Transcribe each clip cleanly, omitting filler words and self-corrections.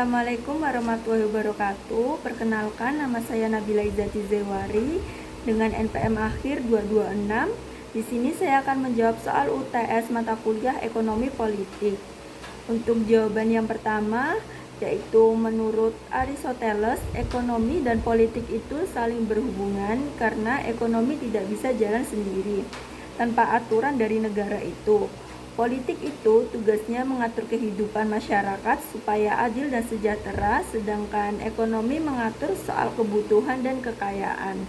Assalamualaikum warahmatullahi wabarakatuh. Perkenalkan, nama saya Nabila Izzati Zewari dengan NPM akhir 226. Di sini saya akan menjawab soal UTS mata kuliah Ekonomi Politik. Untuk jawaban yang pertama, yaitu menurut Aristoteles, ekonomi dan politik itu saling berhubungan karena ekonomi tidak bisa jalan sendiri tanpa aturan dari negara itu. Politik itu tugasnya mengatur kehidupan masyarakat supaya adil dan sejahtera, sedangkan ekonomi mengatur soal kebutuhan dan kekayaan.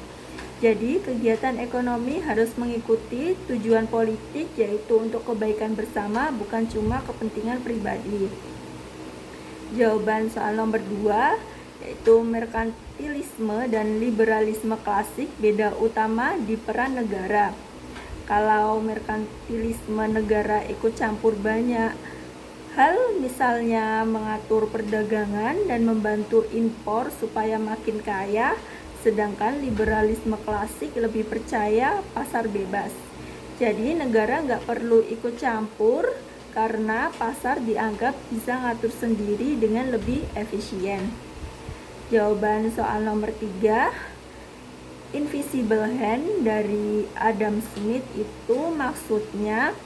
Jadi, kegiatan ekonomi harus mengikuti tujuan politik, yaitu untuk kebaikan bersama, bukan cuma kepentingan pribadi. Jawaban soal nomor 2, yaitu merkantilisme dan liberalisme klasik, beda utama di peran negara. Kalau merkantilisme, negara ikut campur banyak hal, misalnya mengatur perdagangan dan membantu impor supaya makin kaya, sedangkan liberalisme klasik lebih percaya pasar bebas. Jadi negara nggak perlu ikut campur karena pasar dianggap bisa ngatur sendiri dengan lebih efisien. Jawaban soal nomor 3, Invisible Hand dari Adam Smith itu maksudnya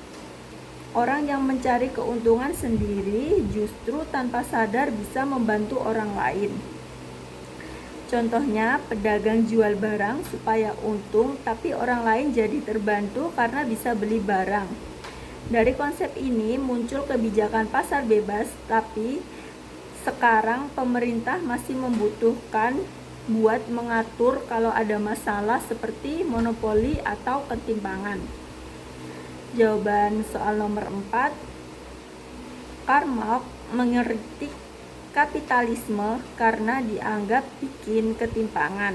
orang yang mencari keuntungan sendiri justru tanpa sadar bisa membantu orang lain. Contohnya, pedagang jual barang supaya untung, tapi orang lain jadi terbantu karena bisa beli barang. Dari konsep ini muncul kebijakan pasar bebas, tapi sekarang pemerintah masih membutuhkan buat mengatur kalau ada masalah seperti monopoli atau ketimpangan. Jawaban soal nomor 4, Karl Marx mengkritik kapitalisme karena dianggap bikin ketimpangan.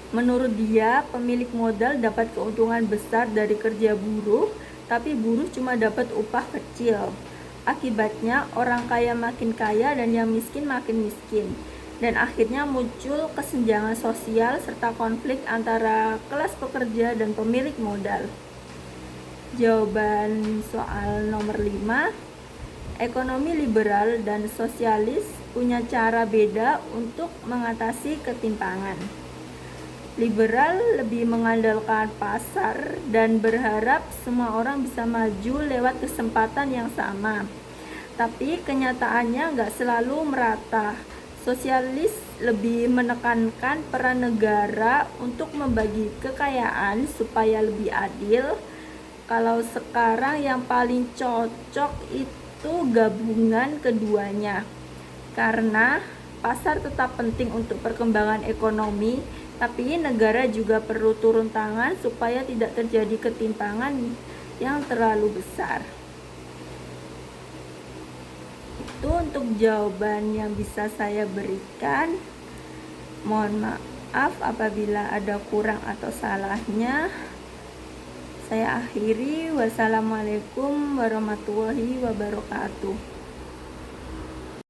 Menurut dia, pemilik modal dapat keuntungan besar dari kerja buruh, tapi buruh cuma dapat upah kecil. Akibatnya orang kaya makin kaya dan yang miskin makin miskin. Dan akhirnya muncul kesenjangan sosial serta konflik antara kelas pekerja dan pemilik modal. Jawaban soal nomor 5, ekonomi liberal dan sosialis punya cara beda untuk mengatasi ketimpangan. Liberal lebih mengandalkan pasar dan berharap semua orang bisa maju lewat kesempatan yang sama. Tapi kenyataannya nggak selalu merata. Sosialis lebih menekankan peran negara untuk membagi kekayaan supaya lebih adil. Kalau sekarang yang paling cocok itu gabungan keduanya, karena pasar tetap penting untuk perkembangan ekonomi, tapi negara juga perlu turun tangan supaya tidak terjadi ketimpangan yang terlalu besar. Itu untuk jawaban yang bisa saya berikan. Mohon maaf apabila ada kurang atau salahnya. Saya akhiri. Wassalamualaikum warahmatullahi wabarakatuh.